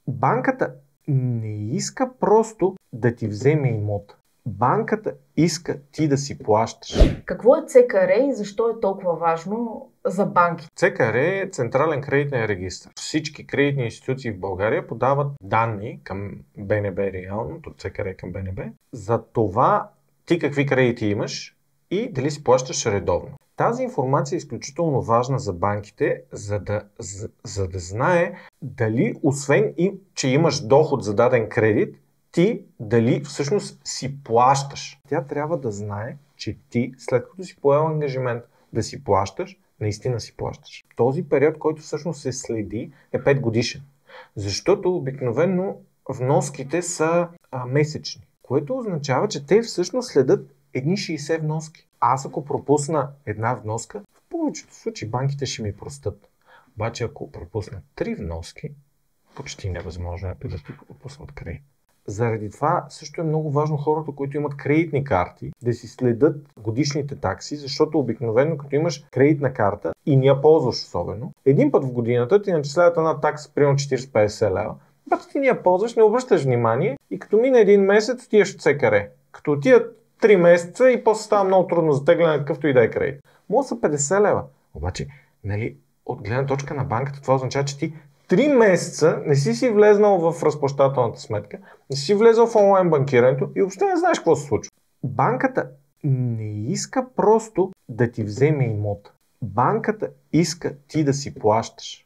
Банката не иска просто да ти вземе имот. Банката иска ти да си плащаш. Какво е ЦКР и защо е толкова важно за банките? ЦКР е Централен кредитен регистър. Всички кредитни институции в България подават данни към БНБ реално, от ЦКР към БНБ, за това ти какви кредити имаш и дали си плащаш редовно. Тази информация е изключително важна за банките, за да знае дали, освен че имаш доход за даден кредит, ти дали всъщност си плащаш. Тя трябва да знае, че ти, след като си поел ангажимент да си плащаш, наистина си плащаш. Този период, който всъщност се следи, е 5 годишен. Защото обикновено вноските са месечни, което означава, че те всъщност следят едни 60 вноски. Аз ако пропусна една вноска, в повечето случаи банките ще ми простят. Обаче ако пропусна 3 вноски, почти невъзможно е да ти пропуснат кредит. Заради това също е много важно хората, които имат кредитни карти, да си следят годишните такси, защото обикновено като имаш кредитна карта и не я ползваш особено, един път в годината ти начисляват една такса примерно 40-50 лева. Обаче ти не я ползваш, не обръщаш внимание и като мине един месец отиваш от ЦКР. Като отидат 3 месеца и после става много трудно за тегляне на какъвто и да е кредит. Може са 50 лева. Обаче, от гледна точка на банката това означава, че ти 3 месеца не си влезнал в разплащателната сметка, не си влезал в онлайн банкирането и въобще не знаеш какво се случва. Банката не иска просто да ти вземе имот. Банката иска ти да си плащаш.